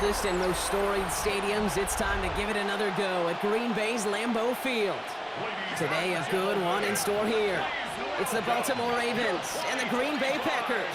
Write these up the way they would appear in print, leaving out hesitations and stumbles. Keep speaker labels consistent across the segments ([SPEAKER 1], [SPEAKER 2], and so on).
[SPEAKER 1] oldest and most storied stadiums, it's time to give it another go at Green Bay's Lambeau Field. Today, a good one in store here. It's the Baltimore Ravens and the Green Bay Packers.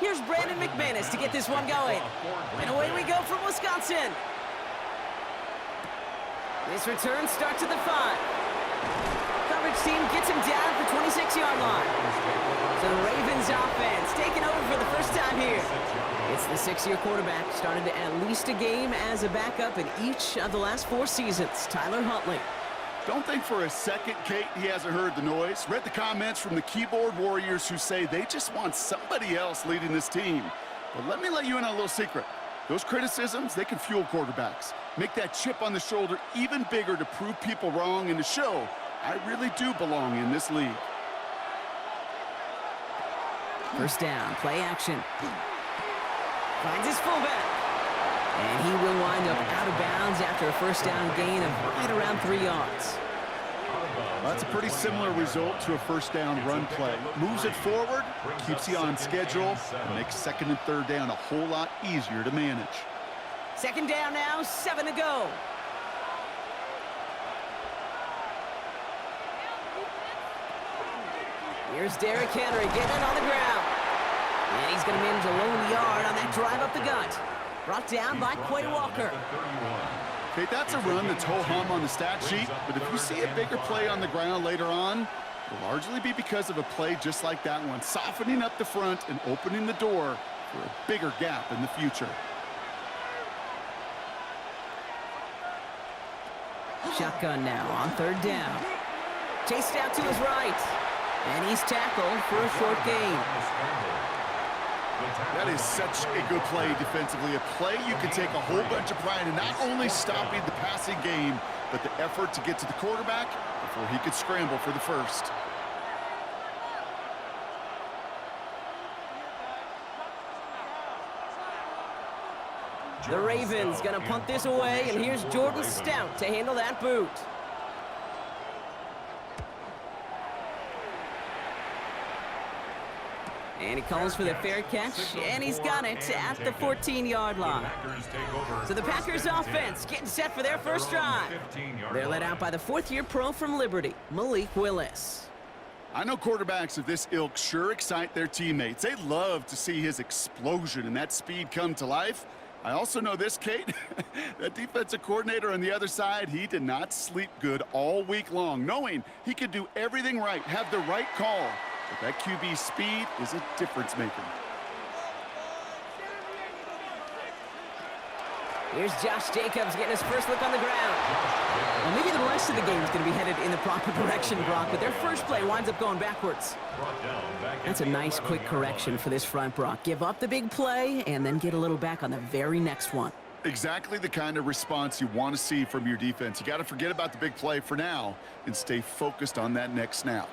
[SPEAKER 1] Here's Brandon McManus to get this one going. And away we go from Wisconsin. This return starts at the 5. Coverage team gets him down at the 26-yard line. So the Ravens offense taking over for the first time here. It's the 6-year quarterback, started at least a game as a backup in each of the last 4 seasons, Tyler Huntley.
[SPEAKER 2] Don't think for a second, Kate, he hasn't heard the noise. Read the comments from the keyboard warriors who say they just want somebody else leading this team. But let me let you in on a little secret. Those criticisms, they can fuel quarterbacks. Make that chip on the shoulder even bigger to prove people wrong and to show I really do belong in this league.
[SPEAKER 1] First down, play action. Finds his fullback. And he will wind up out of bounds after a first down gain of right around 3 yards.
[SPEAKER 2] Well, that's a pretty similar result to a first down run play. Moves it forward, keeps you on schedule, and makes second and third down a whole lot easier to manage.
[SPEAKER 1] Second down now, 7 to go. Here's Derrick Henry getting it on the ground. And he's going to manage a lone yard on that drive up the gut. Brought down by Quay Walker.
[SPEAKER 2] Okay, that's a run that's ho-hum on the stat sheet, but if you see a bigger play on the ground later on, it'll largely be because of a play just like that one, softening up the front and opening the door for a bigger gap in the future.
[SPEAKER 1] Shotgun now on third down. Chased out to his right. And he's tackled for a short gain.
[SPEAKER 2] That is such a good play defensively. A play you can take a whole bunch of pride in not only stopping the passing game, but the effort to get to the quarterback before he could scramble for the first.
[SPEAKER 1] The Ravens gonna punt this away, and here's Jordan Stout to handle that boot. And he calls for the fair catch, and he's got it at the 14-yard line. So the Packers offense getting set for their first drive. They're led out by the 4th-year pro from Liberty, Malik Willis.
[SPEAKER 2] I know quarterbacks of this ilk sure excite their teammates. They love to see his explosion and that speed come to life. I also know this, Kate, that defensive coordinator on the other side, he did not sleep good all week long, knowing he could do everything right, have the right call. But that QB speed is a difference maker.
[SPEAKER 1] Here's Josh Jacobs getting his first look on the ground. Well, maybe the rest of the game is going to be headed in the proper direction, Brock, but their first play winds up going backwards. That's a nice quick correction for this front, Brock. Give up the big play and then get a little back on the very next one.
[SPEAKER 2] Exactly the kind of response you want to see from your defense. You got to forget about the big play for now and stay focused on that next snap.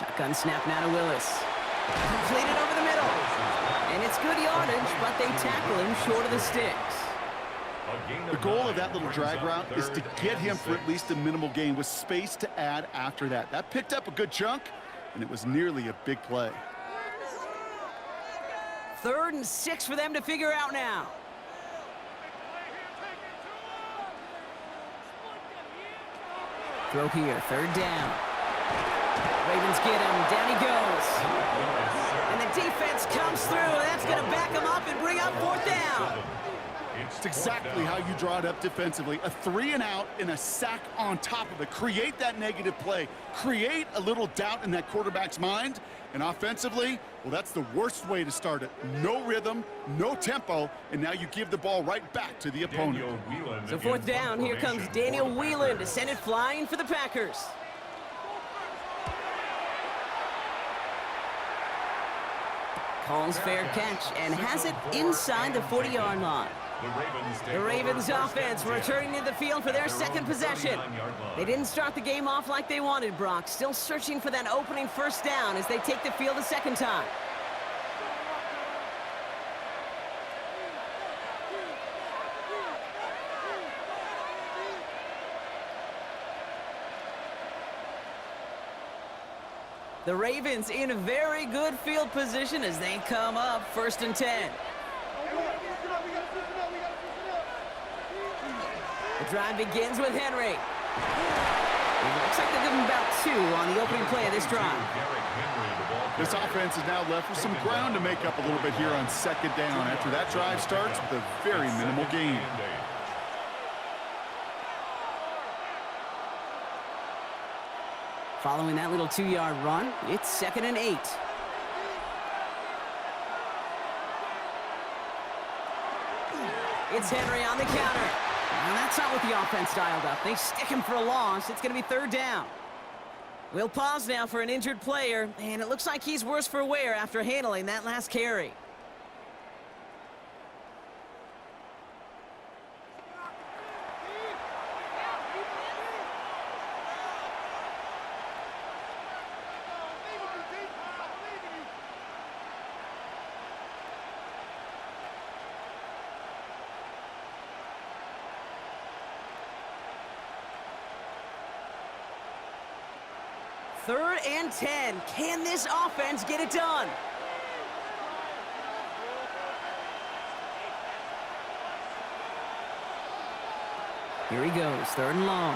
[SPEAKER 1] Shotgun snap now to Willis. Completed over the middle. And it's good yardage, but they tackle him short of the sticks.
[SPEAKER 2] The goal of that little drag route is to get him for at least a minimal gain with space to add after that. That picked up a good chunk, and it was nearly a big play.
[SPEAKER 1] 3rd and 6 for them to figure out now. Throw here, 3rd down. Ravens get him, down he goes. And the defense comes through, and that's going to back him up and bring up 4th down.
[SPEAKER 2] It's exactly how you draw it up defensively. A 3-and-out and a sack on top of it. Create that negative play. Create a little doubt in that quarterback's mind. And offensively, well, that's the worst way to start it. No rhythm, no tempo, and now you give the ball right back to the opponent.
[SPEAKER 1] So 4th down, here comes Daniel Whelan to send it flying for the Packers. Calls fair catch and has it inside the 40-yard line. The Ravens offense returning to the field for their second possession. They didn't start the game off like they wanted, Brock. Still searching for that opening first down as they take the field a second time. The Ravens in a very good field position as they come up 1st and 10. The drive begins with Henry. It looks like they'll give him about 2 on the opening play of this drive.
[SPEAKER 2] This offense is now left with some ground to make up a little bit here on 2nd down after that drive starts with a very minimal gain.
[SPEAKER 1] Following that little 2-yard run, it's 2nd and 8. It's Henry on the counter. And that's not what the offense dialed up. They stick him for a loss. It's going to be 3rd down. We'll pause now for an injured player, and it looks like he's worse for wear after handling that last carry. Third and 10. Can this offense get it done? Here he goes, 3rd and long.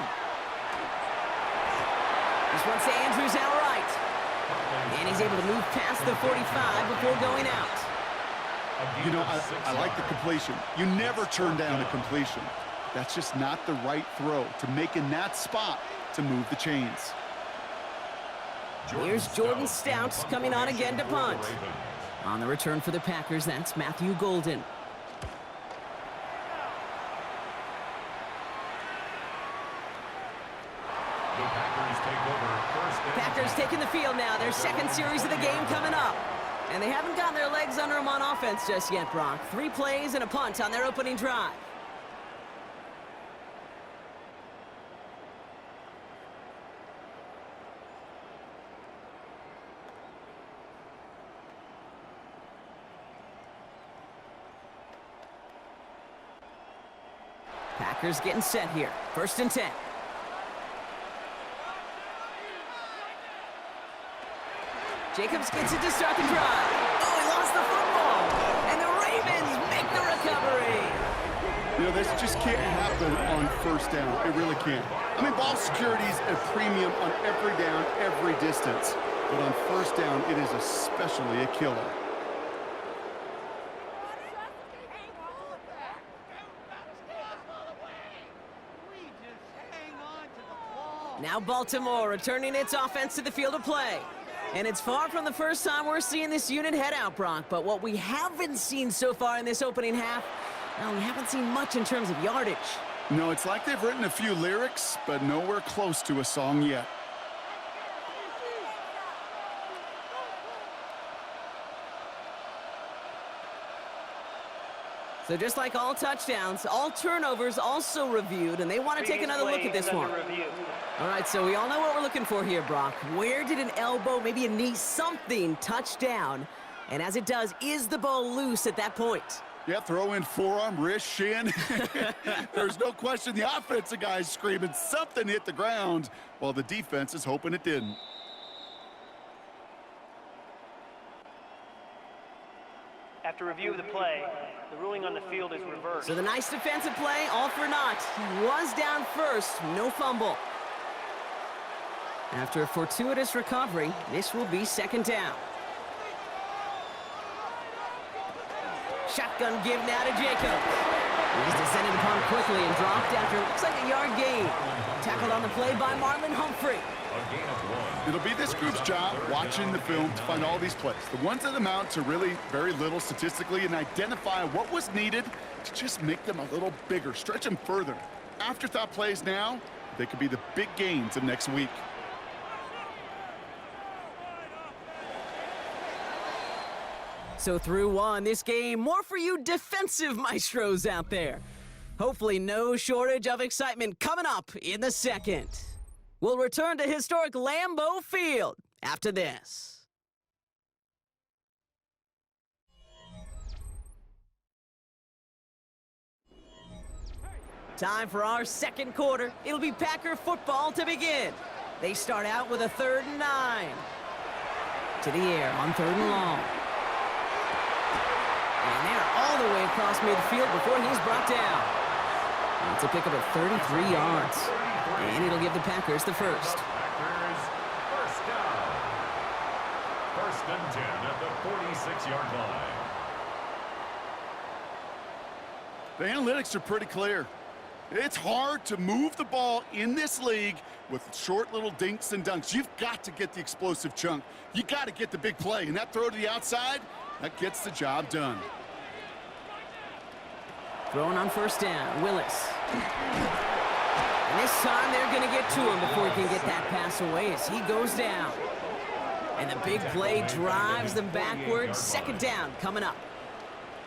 [SPEAKER 1] This one's to Andrews outright. And he's able to move past the 45 before going out.
[SPEAKER 2] You know, I like the completion. You never turn down a completion. That's just not the right throw to make in that spot to move the chains.
[SPEAKER 1] Here's Jordan Stouts coming on again to punt. On the return for the Packers, that's Matthew Golden. Packers taking the field now. Their second series of the game coming up. And they haven't gotten their legs under them on offense just yet, Brock. 3 plays and a punt on their opening drive. Packers getting set here. 1st and 10. Jacobs gets it to start the drive. Oh, he lost the football. And the Ravens make the recovery.
[SPEAKER 2] You know, this just can't happen on 1st down. It really can't. I mean, ball security is a premium on every down, every distance. But on 1st down, it is especially a killer.
[SPEAKER 1] Now Baltimore returning its offense to the field of play. And it's far from the first time we're seeing this unit head out, Brock. But what we haven't seen so far in this opening half, well, we haven't seen much in terms of yardage.
[SPEAKER 2] No, it's like they've written a few lyrics, but nowhere close to a song yet.
[SPEAKER 1] So just like all touchdowns, all turnovers also reviewed, and they want to take another look at this one. All right, so we all know what we're looking for here, Brock. Where did an elbow, maybe a knee, something touch down? And as it does, is the ball loose at that point?
[SPEAKER 2] Yeah, throw in forearm, wrist, shin. There's no question the offensive guy's screaming something hit the ground while the defense is hoping it didn't.
[SPEAKER 3] After review of the play, the ruling on the field is reversed.
[SPEAKER 1] So the nice defensive play, all for naught. He was down first, no fumble. After a fortuitous recovery, this will be 2nd down. Shotgun give now to Jacobs. He's descended upon quickly and dropped after looks like a yard gain. Tackled on the play by Marlon Humphrey.
[SPEAKER 2] It'll be this group's job watching the film to find all these plays, the ones that amount to really very little statistically, and identify what was needed to just make them a little bigger, stretch them further. Afterthought plays now, they could be the big gains of next week.
[SPEAKER 1] So through one, this game, more for you defensive maestros out there. Hopefully no shortage of excitement coming up in the second. We'll return to historic Lambeau Field after this. Time for our second quarter. It'll be Packer football to begin. They start out with a 3rd and 9. To the air on 3rd and long. And they're all the way across midfield before he's brought down. It's a pickup of 33 yards. And it'll give the Packers the first.
[SPEAKER 4] Packers, first down. 1st and 10 at the 46-yard line.
[SPEAKER 2] The analytics are pretty clear. It's hard to move the ball in this league with short little dinks and dunks. You've got to get the explosive chunk. You got to get the big play. And that throw to the outside, that gets the job done.
[SPEAKER 1] Throwing on 1st down, Willis. And this time they're going to get to him before he can get that pass away as he goes down. And the big play drives them backwards. 2nd down coming up.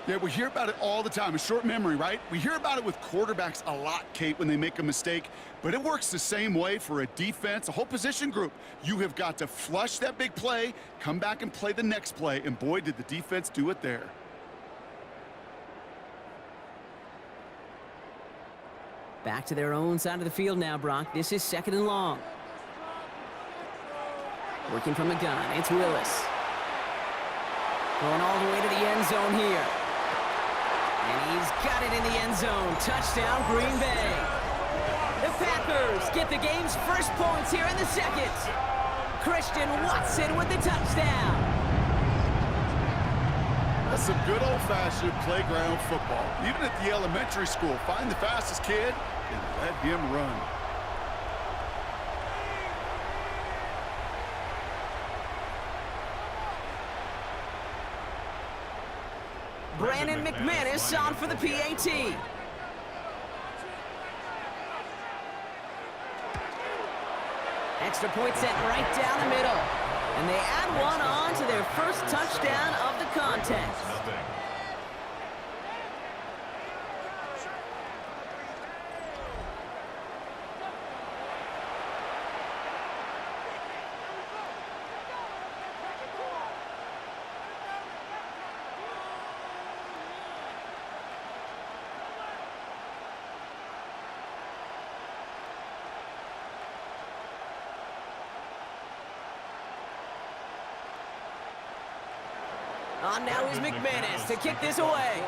[SPEAKER 2] Yeah, we hear about it all the time. A short memory, right? We hear about it with quarterbacks a lot, Kate, when they make a mistake. But it works the same way for a defense, a whole position group. You have got to flush that big play, come back and play the next play. And boy, did the defense do it there.
[SPEAKER 1] Back to their own side of the field now, Brock. This is 2nd and long. Working from the gun, it's Willis. Going all the way to the end zone here. And he's got it in the end zone. Touchdown, Green Bay. The Packers get the game's first points here in the second. Christian Watson with the touchdown.
[SPEAKER 2] That's some good old-fashioned playground football. Even at the elementary school, find the fastest kid and let him run.
[SPEAKER 1] Brandon McManus on for the PAT. Extra point set right down the middle. And they add one on to their first touchdown of the contest. On now is McManus to kick this away.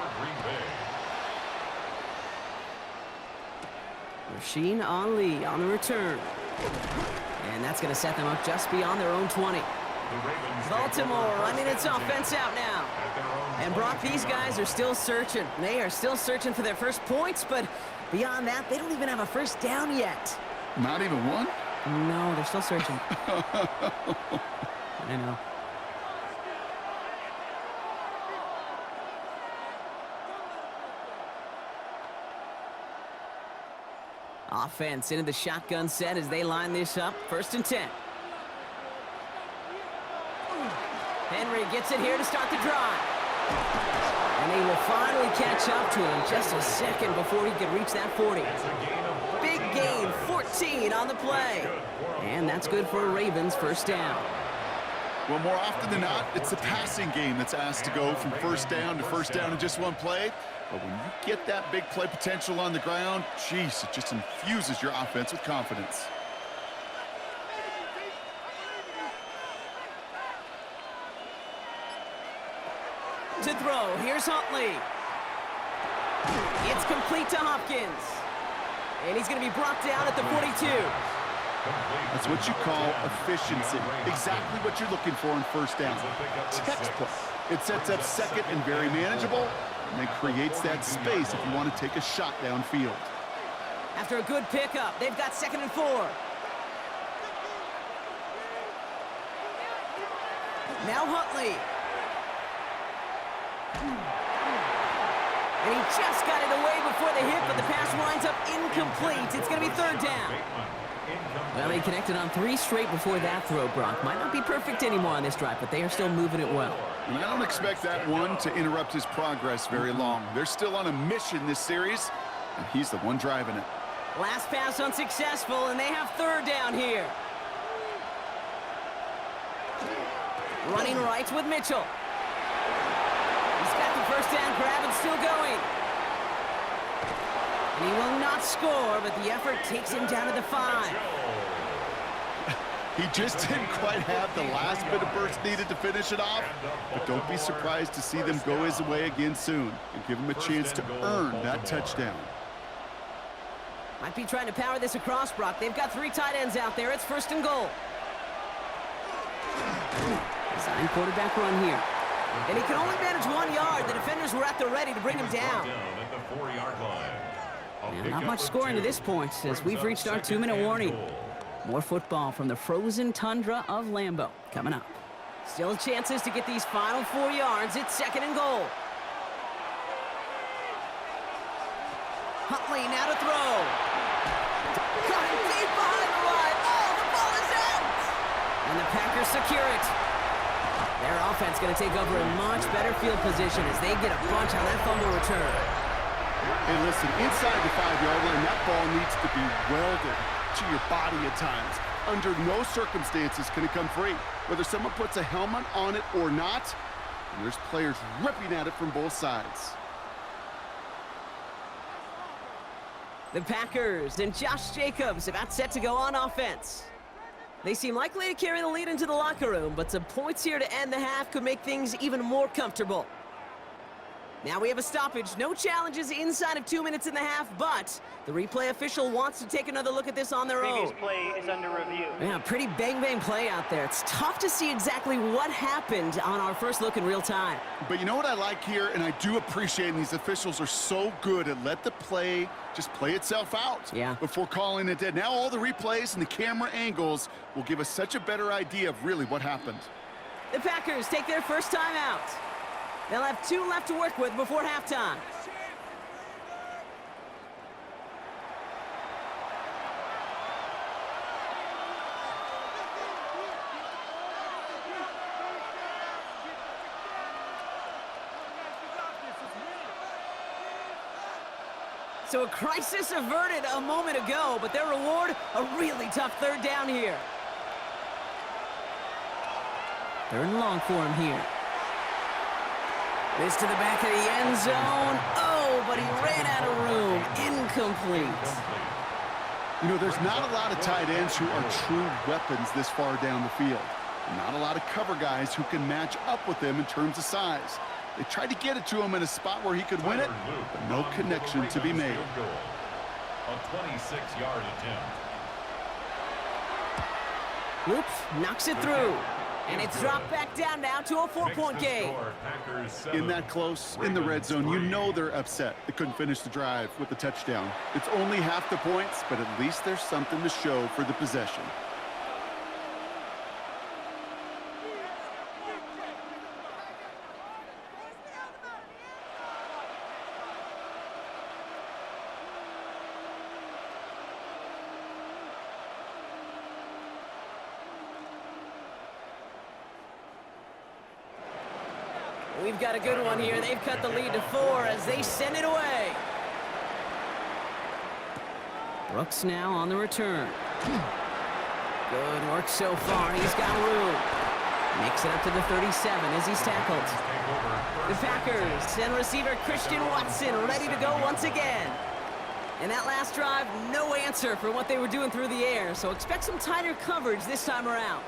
[SPEAKER 1] Rasheen Ali on the return. And that's going to set them up just beyond their own 20. Baltimore running its offense out now. And Brock, these guys are still searching. They are still searching for their first points, but beyond that, they don't even have a first down yet.
[SPEAKER 2] Not even one?
[SPEAKER 1] No, they're still searching. I know. Offense into the shotgun set as they line this up. 1st and 10. Henry gets it here to start the drive. And they will finally catch up to him just a second before he could reach that 40. Big gain, 14 on the play. And that's good for a Ravens 1st down.
[SPEAKER 2] Well, more often than not, it's the passing game that's asked to go from 1st down to 1st down in just one play. But when you get that big play potential on the ground, geez, it just infuses your offense with confidence.
[SPEAKER 1] To throw, here's Huntley. It's complete to Hopkins. And he's going to be brought down at the 42.
[SPEAKER 2] That's what you call efficiency. Exactly what you're looking for in 1st down. Textbook. It sets up 2nd and very manageable, and then creates that space if you want to take a shot downfield.
[SPEAKER 1] After a good pickup, they've got 2nd and 4. Now Huntley. And he just got it away before the hit, but the pass winds up incomplete. It's going to be 3rd down. Well, they connected on 3 straight before that throw, Brock. Might not be perfect anymore on this drive, but they are still moving it well.
[SPEAKER 2] And I don't expect that one to interrupt his progress very long. They're still on a mission this series, and he's the one driving it.
[SPEAKER 1] Last pass unsuccessful, and they have 3rd down here. Running right with Mitchell. He's got the first down grab and still going. And he will not score, but the effort takes him down to the 5.
[SPEAKER 2] He just didn't quite have the last bit of burst needed to finish it off, but don't be surprised to see them go his way again soon and give him a chance to earn that touchdown.
[SPEAKER 1] Might be trying to power this across, Brock. They've got 3 tight ends out there. It's 1st and goal. Design quarterback run here. And he can only manage 1 yard. The defenders were at the ready to bring him down. Now, not much scoring to this point as we've reached our 2-minute warning. More football from the frozen tundra of Lambeau coming up. Still chances to get these final 4 yards. It's 2nd and goal. Huntley now to throw. Caught him deep behind the line. Oh, the ball is out! And the Packers secure it. Their offense going to take over a much better field position as they get a bunch on that fumble return.
[SPEAKER 2] Hey, listen, inside the 5-yard line, that ball needs to be welded to your body at times. Under no circumstances can it come free. Whether someone puts a helmet on it or not, and there's players ripping at it from both sides.
[SPEAKER 1] The Packers and Josh Jacobs about set to go on offense. They seem likely to carry the lead into the locker room, but some points here to end the half could make things even more comfortable. Now we have a stoppage. No challenges inside of 2 minutes in the half, but the replay official wants to take another look at this on their own.
[SPEAKER 3] Previous play is under review.
[SPEAKER 1] Yeah, pretty bang-bang play out there. It's tough to see exactly what happened on our first look in real time.
[SPEAKER 2] But you know what I like here, and I do appreciate, and these officials are so good at let the play just play itself out before calling it dead. Now all the replays and the camera angles will give us such a better idea of really what happened.
[SPEAKER 1] The Packers take their first time out. They'll have 2 left to work with before halftime. So a crisis averted a moment ago, but their reward, a really tough 3rd down here. 3rd and long for him here. This to the back of the end zone. Oh, but he ran out of room. Incomplete.
[SPEAKER 2] You know, there's not a lot of tight ends who are true weapons this far down the field. Not a lot of cover guys who can match up with them in terms of size. They tried to get it to him in a spot where he could win it, but no connection to be made.
[SPEAKER 4] A 26-yard attempt.
[SPEAKER 1] Whoops, knocks it through. And it's dropped back down now to a 4-point game.
[SPEAKER 2] In that close, in the red zone, you know they're upset. They couldn't finish the drive with the touchdown. It's only half the points, but at least there's something to show for the possession.
[SPEAKER 1] We've got a good one here. They've cut the lead to 4 as they send it away. Brooks now on the return. Good work so far. He's got room. Makes it up to the 37 as he's tackled. The Packers and receiver Christian Watson ready to go once again. And that last drive, no answer for what they were doing through the air, so expect some tighter coverage this time around.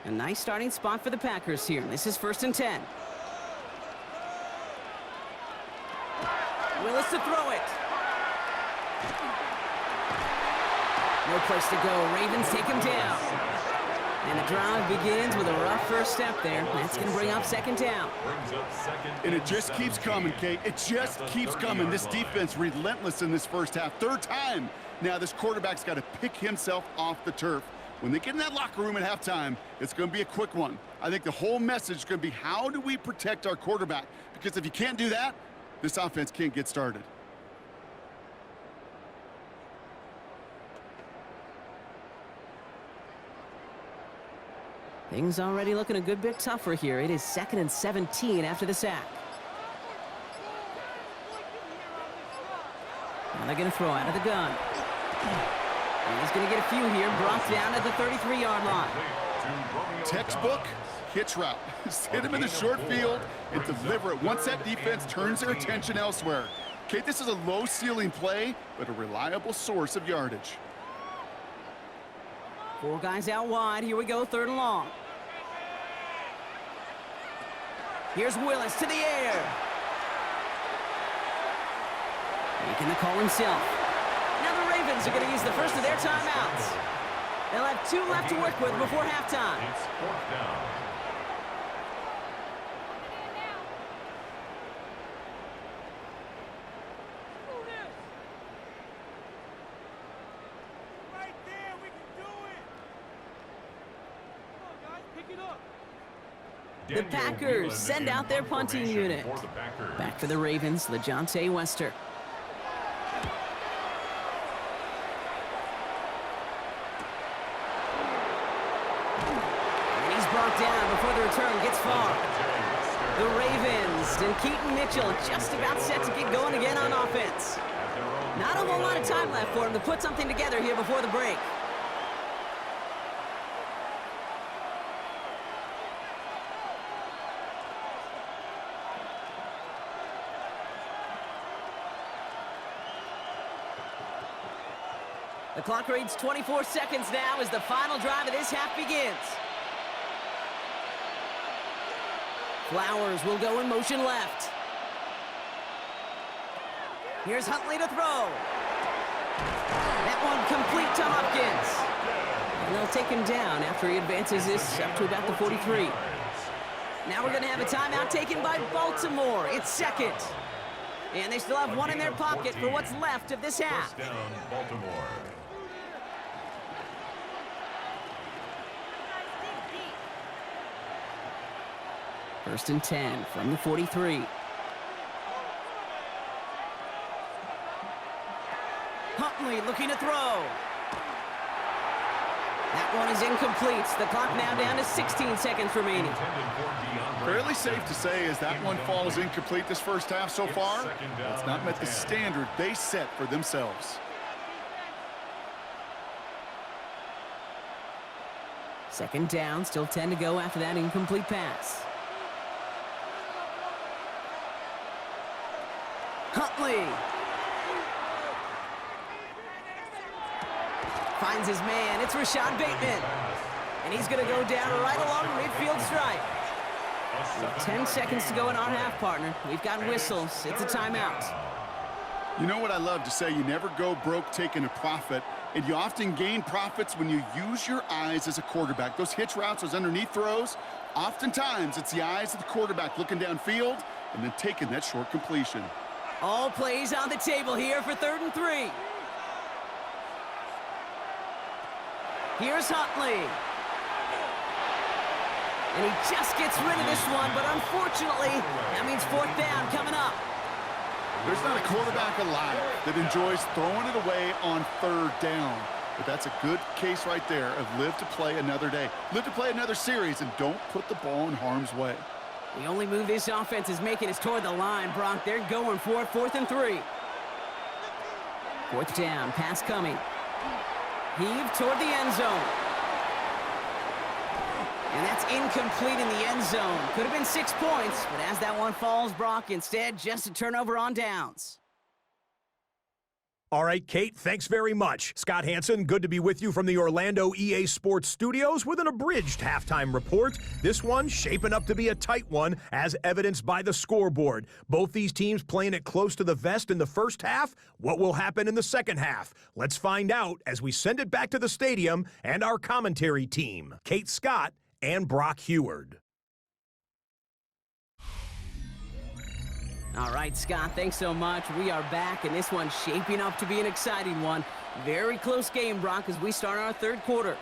[SPEAKER 1] A nice starting spot for the Packers here. This is 1st and 10. Willis to throw it. No place to go. Ravens take him down. And the drive begins with a rough first step there. That's going to bring up 2nd down.
[SPEAKER 2] And it just keeps coming, Kate. It just keeps coming. This defense relentless in this first half. 3rd time. Now this quarterback's got to pick himself off the turf. When they get in that locker room at halftime, it's going to be a quick one. I think the whole message is going to be, how do we protect our quarterback? Because if you can't do that, this offense can't get started.
[SPEAKER 1] Things already looking a good bit tougher here. It is 2nd and 17 after the sack. Now they're going to throw out of the gun. And he's going to get a few here, brought down at the 33-yard line.
[SPEAKER 2] Textbook hitch route. Hit him in the short field and deliver it once that defense turns their attention elsewhere. Okay, this is a low-ceiling play, but a reliable source of yardage.
[SPEAKER 1] 4 guys out wide. Here we go, 3rd and long. Here's Willis to the air. Making the call himself. Now the Ravens are going to use the first of their timeouts. They'll have 2 left to work with before halftime.
[SPEAKER 4] It's 4th down.
[SPEAKER 5] Right there, we can do it. Come on, guys, pick it up.
[SPEAKER 1] The Packers send out their punting unit. Back for the Ravens, LeJohntay Wester. And he's brought down before the return gets far. The Ravens and Keaton Mitchell just about set to get going again on offense. Not a whole lot of time left for him to put something together here before the break. The clock reads 24 seconds now as the final drive of this half begins. Flowers will go in motion left. Here's Huntley to throw. That one complete to Hopkins. And they'll take him down after he advances this up to about the 43. Now we're going to have a timeout taken by Baltimore. It's 2nd. And they still have 1 in their pocket for what's left of this half.
[SPEAKER 4] First down, Baltimore.
[SPEAKER 1] First and 10 from the 43. Huntley looking to throw. That one is incomplete. The clock now down to 16 seconds remaining.
[SPEAKER 2] Fairly safe to say as that one falls incomplete this first half so far, it's not met the standard they set for themselves.
[SPEAKER 1] Second down, still 10 to go after that incomplete pass. Huntley finds his man. It's Rashad Bateman. And he's going to go down right along the midfield stripe. With 10 seconds to go in our half, partner. We've got whistles. It's a timeout.
[SPEAKER 2] You know what I love to say? You never go broke taking a profit, and you often gain profits when you use your eyes as a quarterback. Those hitch routes, those underneath throws, oftentimes it's the eyes of the quarterback looking downfield and then taking that short completion.
[SPEAKER 1] All plays on the table here for 3rd and 3. Here's Huntley. And he just gets rid of this one, but unfortunately, that means 4th down coming up.
[SPEAKER 2] There's not a quarterback alive that enjoys throwing it away on 3rd down. But that's a good case right there of live to play another day. Live to play another series and don't put the ball in harm's way.
[SPEAKER 1] The only move this offense is making is toward the line, Brock. They're going for it, 4th and 3. 4th down, pass coming. Heave toward the end zone. And that's incomplete in the end zone. Could have been 6 points, but as that one falls, Brock, instead just a turnover on downs.
[SPEAKER 6] All right, Kate, thanks very much. Scott Hansen, good to be with you from the Orlando EA Sports Studios with an abridged halftime report. This one shaping up to be a tight one, as evidenced by the scoreboard. Both these teams playing it close to the vest in the first half. What will happen in the second half? Let's find out as we send it back to the stadium and our commentary team, Kate Scott and Brock Heward.
[SPEAKER 1] All right, Scott, thanks so much. We are back, and this one's shaping up to be an exciting one. Very close game, Brock, as we start our 3rd quarter.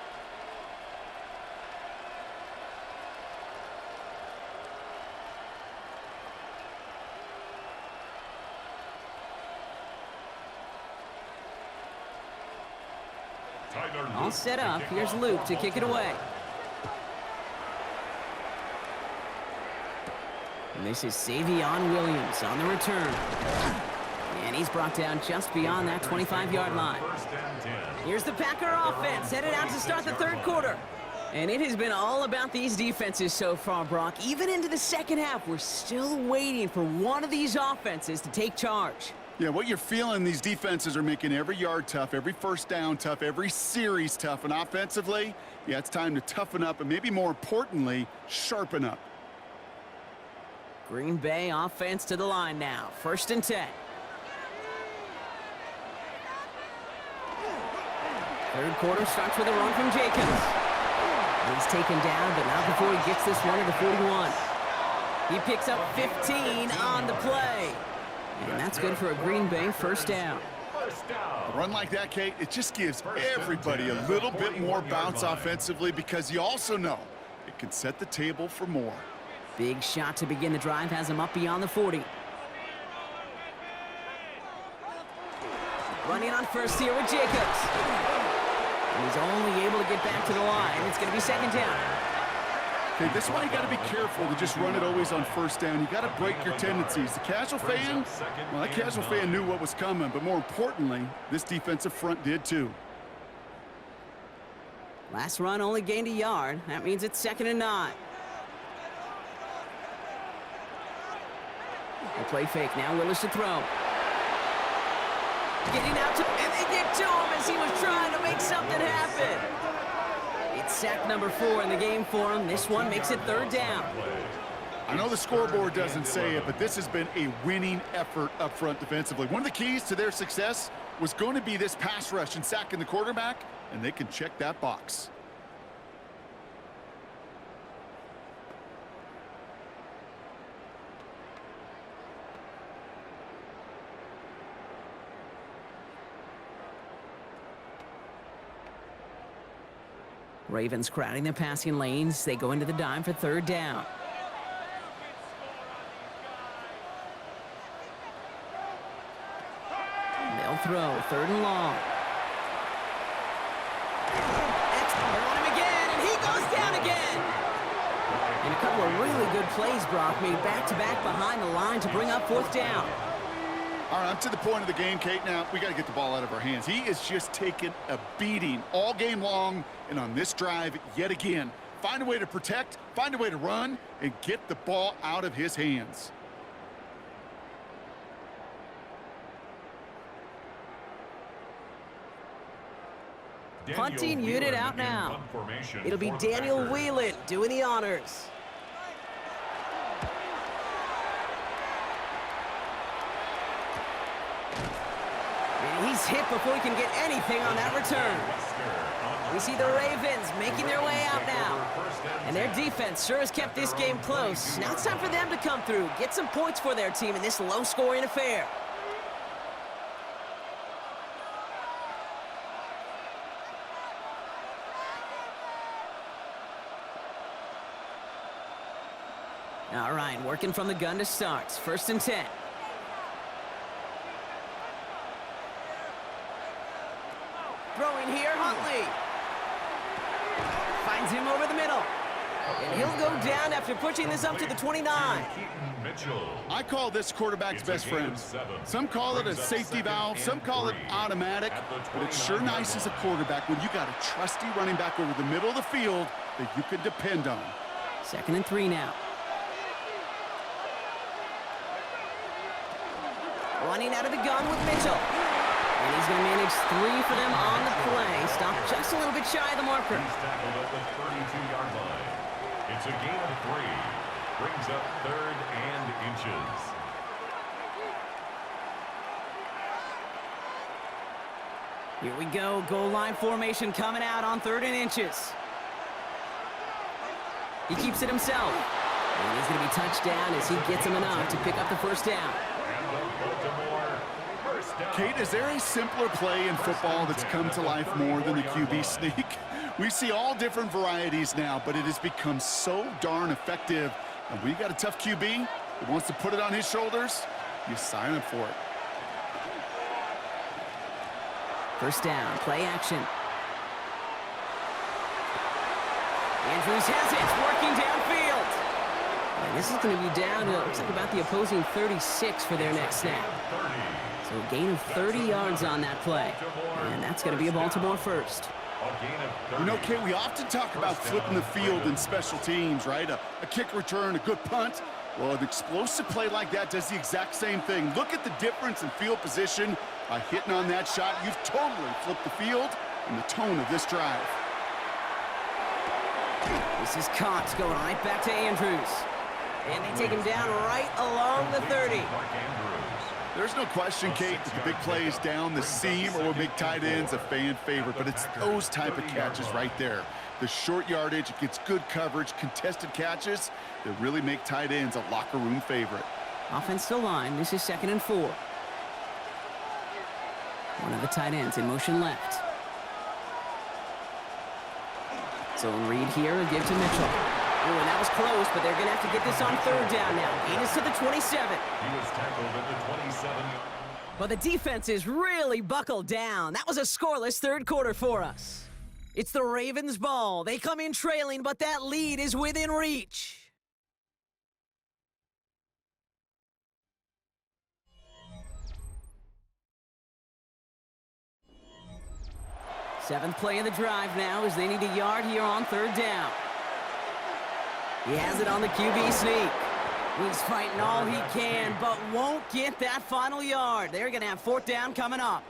[SPEAKER 1] All set up. Here's Luke to kick it away. And this is Savion Williams on the return. And he's brought down just beyond that 25-yard line. Here's the Packer offense headed out to start the third quarter. And it has been all about these defenses so far, Brock. Even into the second half, we're still waiting for one of these offenses to take charge.
[SPEAKER 2] Yeah, what you're feeling, these defenses are making every yard tough, every first down tough, every series tough. And offensively, yeah, it's time to toughen up and maybe more importantly, sharpen up.
[SPEAKER 1] Green Bay offense to the line now. 1st and 10. Third quarter starts with a run from Jacobs. He's taken down, but not before he gets this one to the 41. He picks up 15 on the play. And that's good for a Green Bay first down.
[SPEAKER 2] A run like that, Kate, it just gives everybody a little bit more bounce offensively because you also know it can set the table for more.
[SPEAKER 1] Big shot to begin the drive has him up beyond the 40. Running on first here with Jacobs. And he's only able to get back to the line. It's going to be 2nd down.
[SPEAKER 2] Okay, this is why you got to be careful to just run it always on 1st down. You got to break your tendencies. The casual fan, well, that casual fan knew what was coming, but more importantly, this defensive front did too.
[SPEAKER 1] Last run only gained a yard. That means it's 2nd and 9. The play fake now. Willis to throw. Getting out to, and they get to him as he was trying to make something happen. It's sack number 4 in the game for him. This one makes it 3rd down.
[SPEAKER 2] I know the scoreboard doesn't say it, but this has been a winning effort up front defensively. One of the keys to their success was going to be this pass rush and sacking the quarterback, and they can check that box.
[SPEAKER 1] Ravens crowding the passing lanes. They go into the dime for 3rd down. They'll throw 3rd and long. They're on him again, and he goes down again. And a couple of really good plays, Brock, made back-to-back behind the line to bring up 4th down.
[SPEAKER 2] All right, I'm to the point of the game, Kate. Now, we got to get the ball out of our hands. He is just taking a beating all game long, and on this drive, yet again. Find a way to protect, find a way to run, and get the ball out of his hands.
[SPEAKER 1] Punting unit out now. It'll be Daniel Whelan doing the honors. He's hit before he can get anything on that return. We see the Ravens making their way out now. And their defense sure has kept this game close. Now it's time for them to come through, get some points for their team in this low-scoring affair. All right, working from the gun to start. 1st and 10. Throwing here, Huntley. Finds him over the middle. And he'll go down after pushing this up to the 29.
[SPEAKER 2] I call this quarterback's best friend. Some call it a safety valve, some call it automatic, but it's sure nice as a quarterback when you got a trusty running back over the middle of the field that you can depend on.
[SPEAKER 1] 2nd and 3 now. Running out of the gun with Mitchell. And he's going to manage 3 for them on the play. Stopped just a little bit shy of the marker.
[SPEAKER 4] He's tackled at the 32-yard line. It's a gain of 3. Brings up 3rd and inches.
[SPEAKER 1] Here we go. Goal line formation coming out on 3rd and inches. He keeps it himself. And he's going to be touched down as he gets him enough to pick up the 1st down.
[SPEAKER 2] Kate, is there a simpler play in football that's come to life more than the QB sneak? We see all different varieties now, but it has become so darn effective. And when you got a tough QB that wants to put it on his shoulders, you sign up for it.
[SPEAKER 1] 1st down, play action. Andrews has it, working downfield. And this is going to be down to, looks like about the opposing 36 for their next snap. So a gain of 30 yards on that play. And that's going to be a Baltimore first.
[SPEAKER 2] You know, Kate, we often talk about flipping the field in special teams, right? A kick return, a good punt. Well, an explosive play like that does the exact same thing. Look at the difference in field position. By hitting on that shot, you've totally flipped the field and the tone of this drive.
[SPEAKER 1] This is Cox going right back to Andrews. And they take him down right along the 30.
[SPEAKER 2] There's no question, Kate, that the big plays down the seam or will make tight ends a fan favorite, but it's those type of catches right there. The short yardage, it gets good coverage, contested catches that really make tight ends a locker room favorite.
[SPEAKER 1] Offensive line, this is 2nd and 4. One of the tight ends in motion left. Zone read here and give to Mitchell. Oh, and that was close, but they're going to have to get this on 3rd down now. Gain is to the 27.
[SPEAKER 4] He was tackled at the 27.
[SPEAKER 1] But the defense is really buckled down. That was a scoreless 3rd quarter for us. It's the Ravens' ball. They come in trailing, but that lead is within reach. Seventh play of the drive now as they need a yard here on 3rd down. He has it on the QB sneak. He's fighting all he can, but won't get that final yard. They're going to have 4th down coming up.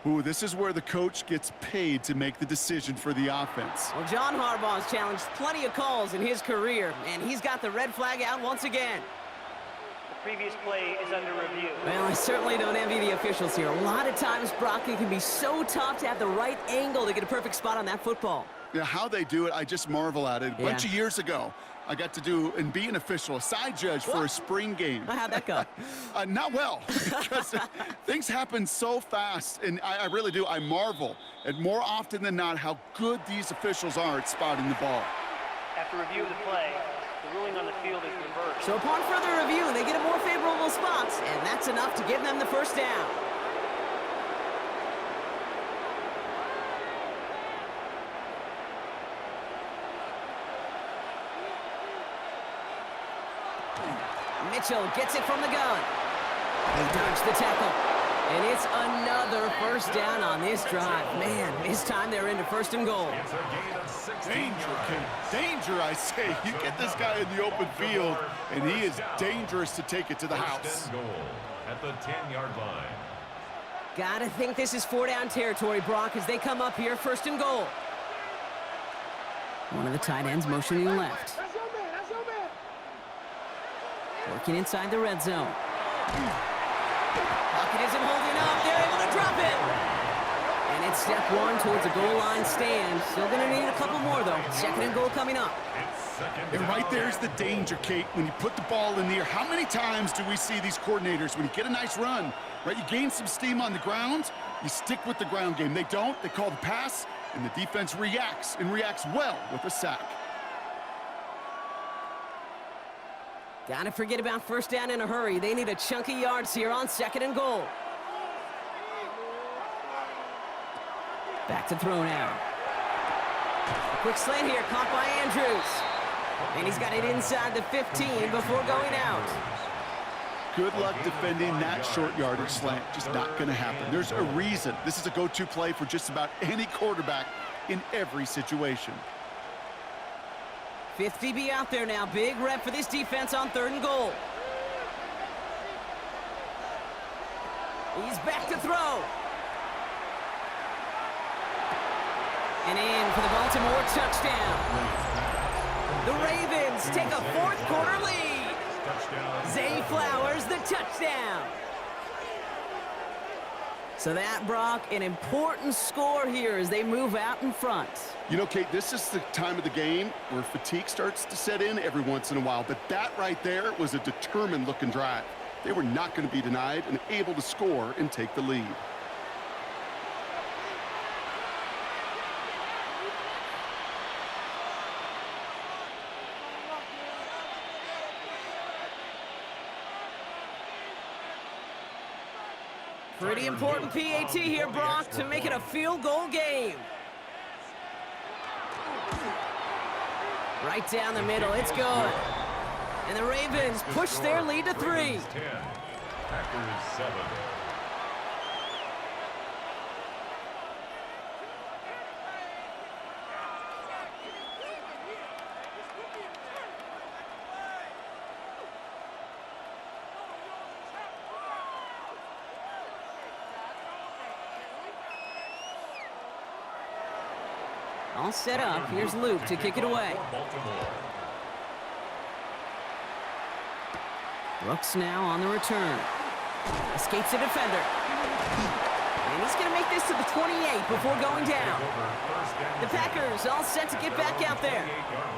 [SPEAKER 2] Ooh, this is where the coach gets paid to make the decision for the offense.
[SPEAKER 1] Well, John Harbaugh's challenged plenty of calls in his career, and he's got the red flag out once again.
[SPEAKER 3] The previous play is under review.
[SPEAKER 1] Well, I certainly don't envy the officials here. A lot of times, Brock, it can be so tough to have the right angle to get a perfect spot on that football.
[SPEAKER 2] Yeah, how they do it, I just marvel at it. A bunch of years ago, I got to do and be an official, a side judge for a spring game.
[SPEAKER 1] How'd that go?
[SPEAKER 2] Not well, because things happen so fast, and I really do. I marvel at more often than not how good these officials are at spotting the ball.
[SPEAKER 3] After review of the play, the ruling on the field is reversed.
[SPEAKER 1] So upon further review, they get a more favorable spot, and that's enough to give them the 1st down. Mitchell gets it from the gun. He dodged the tackle. And it's another 1st down on this drive. Man, this time they're into 1st and goal.
[SPEAKER 4] It's a gain of 16
[SPEAKER 2] Danger,
[SPEAKER 4] yards.
[SPEAKER 2] Kate. Danger, I say. You get this guy in the open field, and he is dangerous to take it to the house.
[SPEAKER 4] 1st and goal at the 10-yard line.
[SPEAKER 1] Gotta think this is 4-down territory, Brock, as they come up here, 1st and goal. One of the tight ends motioning left.
[SPEAKER 5] That's your man. That's your man.
[SPEAKER 1] Working inside the red zone. Pocket isn't holding up. They're able to drop it. And it's step 1 towards a goal line stand. Still going to need a couple more, though. 2nd and goal coming up.
[SPEAKER 2] And right there's the danger, Kate, when you put the ball in the air. How many times do we see these coordinators, when you get a nice run, right, you gain some steam on the ground, you stick with the ground game. They don't. They call the pass, and the defense reacts, and reacts well with a sack.
[SPEAKER 1] Gotta forget about 1st down in a hurry. They need a chunk of yards here on 2nd and goal. Back to throw now. A quick slant here, caught by Andrews. And he's got it inside the 15 before going out.
[SPEAKER 2] Good luck defending that short yardage slant. Just not going to happen. There's a reason. This is a go-to play for just about any quarterback in every situation.
[SPEAKER 1] 5th DB out there now. Big rep for this defense on 3rd and goal. He's back to throw. And in for the Baltimore touchdown. The Ravens take a 4th quarter lead. Zay Flowers, the touchdown. So that, Brock, an important score here as they move out in front.
[SPEAKER 2] You know, Kate, this is the time of the game where fatigue starts to set in every once in a while. But that right there was a determined-looking drive. They were not going to be denied and able to score and take the lead.
[SPEAKER 1] Pretty important PAT here, Brock, to make it a field goal game. Right down the middle. It's good. And the Ravens push their lead to 3.
[SPEAKER 4] Ravens 10, Packers 7.
[SPEAKER 1] All set up. Here's Luke to kick it away.
[SPEAKER 4] Baltimore.
[SPEAKER 1] Brooks now on the return. Escapes the defender. And he's going to make this to the 28 before going down. The Packers all set to get back out there.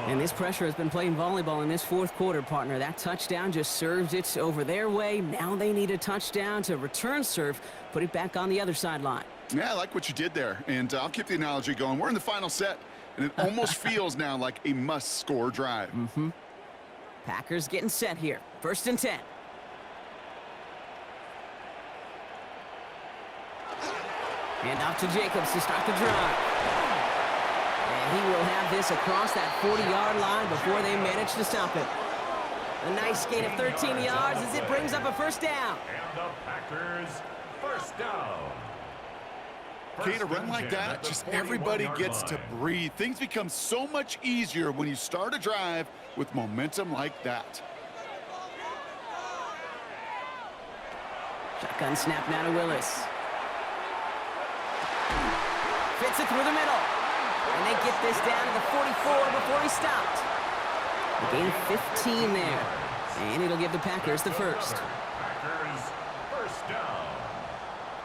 [SPEAKER 1] And this pressure has been playing volleyball in this fourth quarter, partner. That touchdown just served it over their way. Now they need a touchdown to return serve, put it back on the other sideline.
[SPEAKER 2] Yeah, I like what you did there, and I'll keep the analogy going. We're in the final set, and it almost feels now like a must-score drive.
[SPEAKER 1] Packers getting set here. 1st and 10. Hand off to Jacobs to start the drive. And he will have this across that 40-yard line before they manage to stop it. A nice gain of 13 yards as it brings up a 1st down.
[SPEAKER 4] And the Packers, 1st down.
[SPEAKER 2] Kate, a run like that, just everybody gets to breathe. Things become so much easier when you start a drive with momentum like that.
[SPEAKER 1] Shotgun snap now to Willis. Fits it through the middle. And they get this down to the 44 before he stopped. A gain of 15 there. And it'll give the Packers the 1st.
[SPEAKER 4] Packers, 1st down.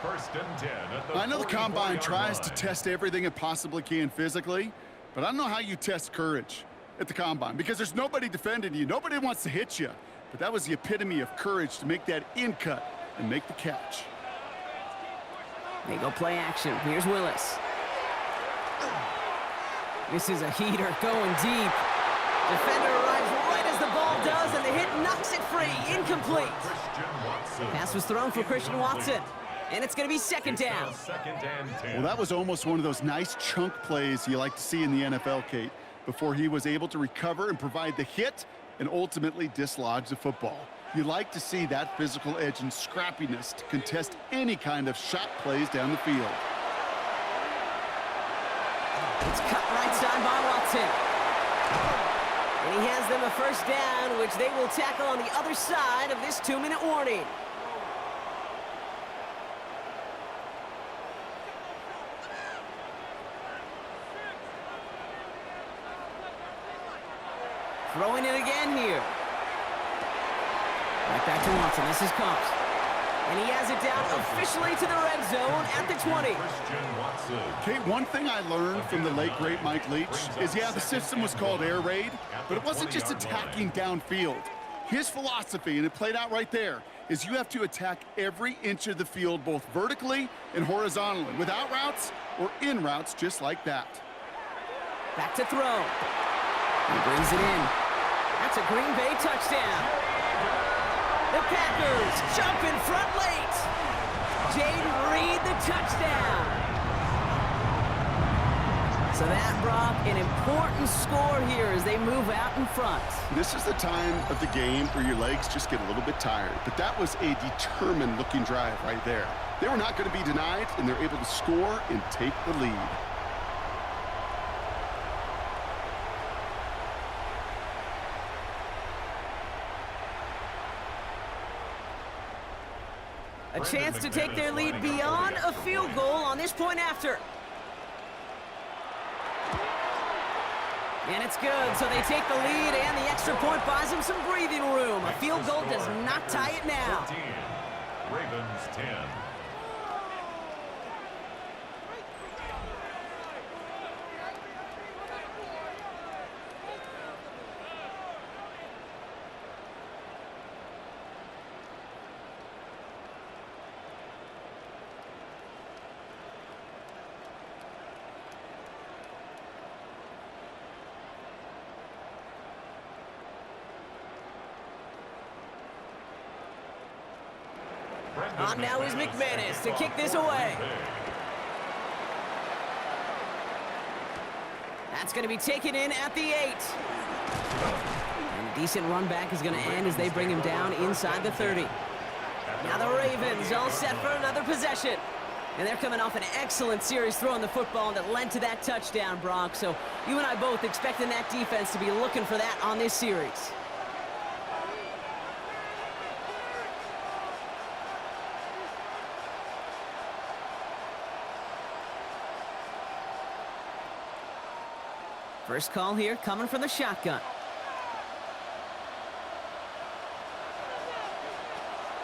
[SPEAKER 4] 1st and 10 at the
[SPEAKER 2] I know the Combine
[SPEAKER 4] 44-yard
[SPEAKER 2] tries to
[SPEAKER 4] line.
[SPEAKER 2] test everything it possibly can physically, but I don't know how you test courage at the Combine, because there's nobody defending you. Nobody wants to hit you. But that was the epitome of courage to make that in cut and make the catch.
[SPEAKER 1] They go play action. Here's Willis. This is a heater going deep. Defender arrives right as the ball does, and the hit knocks it free. Incomplete.
[SPEAKER 4] Christian Watson.
[SPEAKER 1] Pass was thrown for Christian Watson. And it's going to be 2nd
[SPEAKER 4] It's now
[SPEAKER 1] down.
[SPEAKER 4] 2nd and 10.
[SPEAKER 2] Well, that was almost one of those nice chunk plays you like to see in the NFL, Kate, before he was able to recover and provide the hit and ultimately dislodge the football. You like to see that physical edge and scrappiness to contest any kind of shot plays down the field.
[SPEAKER 1] It's cut right side by Watson. And he has them a 1st down, which they will tackle on the other side of this 2-minute warning. Throwing it again here. Right back to Watson. This is Cox. And he has it down officially to the red zone at the 20.
[SPEAKER 4] Christian Watson.
[SPEAKER 2] Kate, one thing I learned from the late, great Mike Leach is, yeah, the system was called air raid, but it wasn't just attacking downfield. His philosophy, and it played out right there, is you have to attack every inch of the field, both vertically and horizontally, without routes or in routes just like that.
[SPEAKER 1] Back to throw. He brings it in. That's a Green Bay touchdown. The Packers jump in front late. Jaden Reed, the touchdown. So that brought an important score here as they move out in front.
[SPEAKER 2] This is the time of the game where your legs just get a little bit tired, but that was a determined-looking drive right there. They were not going to be denied, and they're able to score and take the lead.
[SPEAKER 1] A chance to take their lead beyond a field goal on this point after. And it's good, so they take the lead, and the extra point buys them some breathing room. A field goal does not tie it now.
[SPEAKER 4] 14, Ravens 10.
[SPEAKER 1] On now is McManus to kick this away. That's going to be taken in at the 8. And a decent run back is going to end as they bring him down inside the 30. Now the Ravens all set for another possession. And they're coming off an excellent series throwing the football that led to that touchdown, Brock. So you and I both expecting that defense to be looking for that on this series. First call here coming from the shotgun.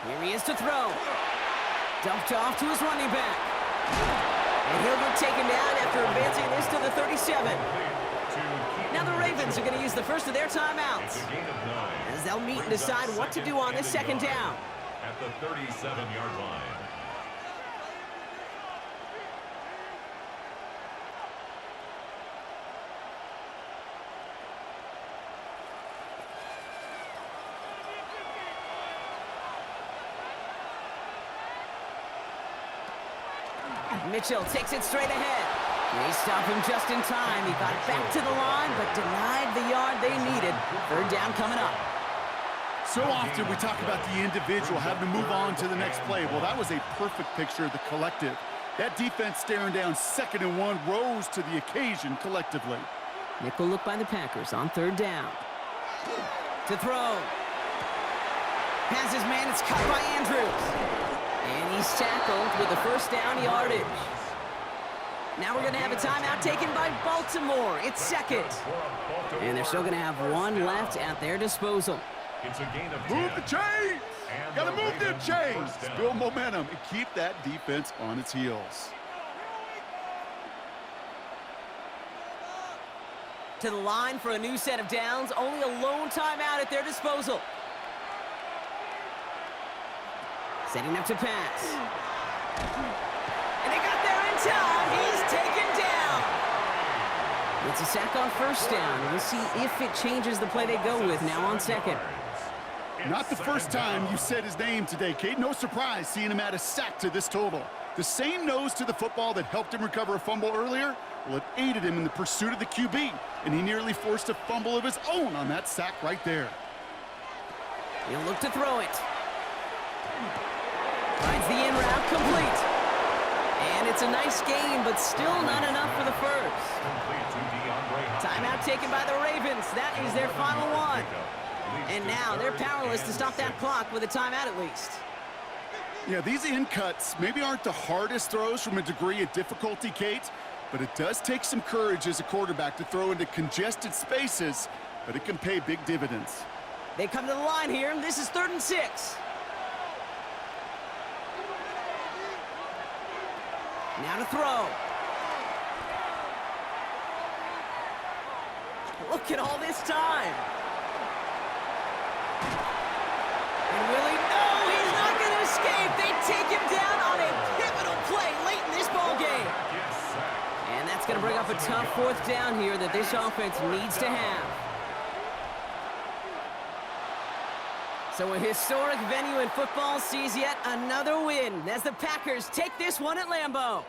[SPEAKER 1] Here he is to throw. Dumped off to his running back. And he'll get taken down after advancing this to the 37. Now the Ravens are going to use the first of their timeouts, as they'll meet and decide what to do on this second down.
[SPEAKER 4] At the 37-yard line.
[SPEAKER 1] Mitchell takes it straight ahead. They stop him just in time. He got back to the line, but denied the yard they needed. Third down coming up.
[SPEAKER 2] So often we talk about the individual having to move on to the next play. Well, that was a perfect picture of the collective. That defense staring down 2nd and 1 rose to the occasion collectively.
[SPEAKER 1] Nickel look by the Packers on third down. To throw. Passes man, it's cut by Andrews. And he's tackled with the first down yardage. Now we're going to have a timeout taken by Baltimore. It's second. And they're still going to have one left at their disposal.
[SPEAKER 4] It's a gain of
[SPEAKER 2] Move the chains! Got to move the chains! Build momentum and keep that defense on its heels.
[SPEAKER 1] To the line for a new set of downs. Only a lone timeout at their disposal. Setting up to pass. And they got there in time. He's taken down. It's a sack on first down. We'll see if it changes the play they go with now on second.
[SPEAKER 2] Not the first time you said his name today, Kate. No surprise seeing him add a sack to this total. The same nose to the football that helped him recover a fumble earlier, well, it aided him in the pursuit of the QB, and he nearly forced a fumble of his own on that sack right there.
[SPEAKER 1] He'll look to throw it. Finds the in route complete. And it's a nice gain, but still not enough for the first. Timeout taken by the Ravens. That is their final one. And now they're powerless to stop that clock with a timeout at least.
[SPEAKER 2] Yeah, these in cuts maybe aren't the hardest throws from a degree of difficulty, Kate, but it does take some courage as a quarterback to throw into congested spaces, but it can pay big dividends.
[SPEAKER 1] They come to the line here. This is 3rd and 6. Now to throw. Look at all this time. And will he? No, he's not going to escape. They take him down on a pivotal play late in this ball game. And that's going to bring up a tough 4th down here that this offense needs to have. So a historic venue in football sees yet another win as the Packers take this one at Lambeau.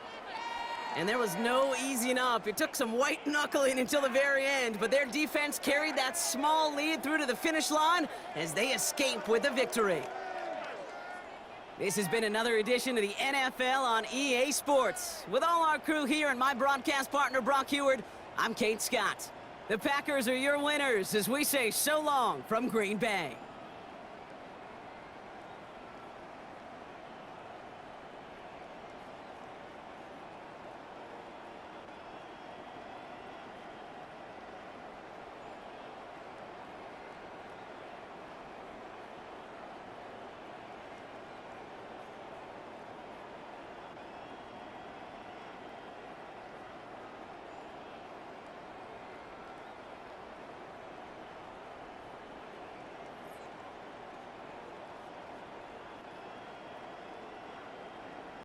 [SPEAKER 1] And there was no easing up. It took some white knuckling until the very end, but their defense carried that small lead through to the finish line as they escape with the victory. This has been another edition of the NFL on EA Sports. With all our crew here and my broadcast partner, Brock Heward, I'm Kate Scott. The Packers are your winners as we say so long from Green Bay.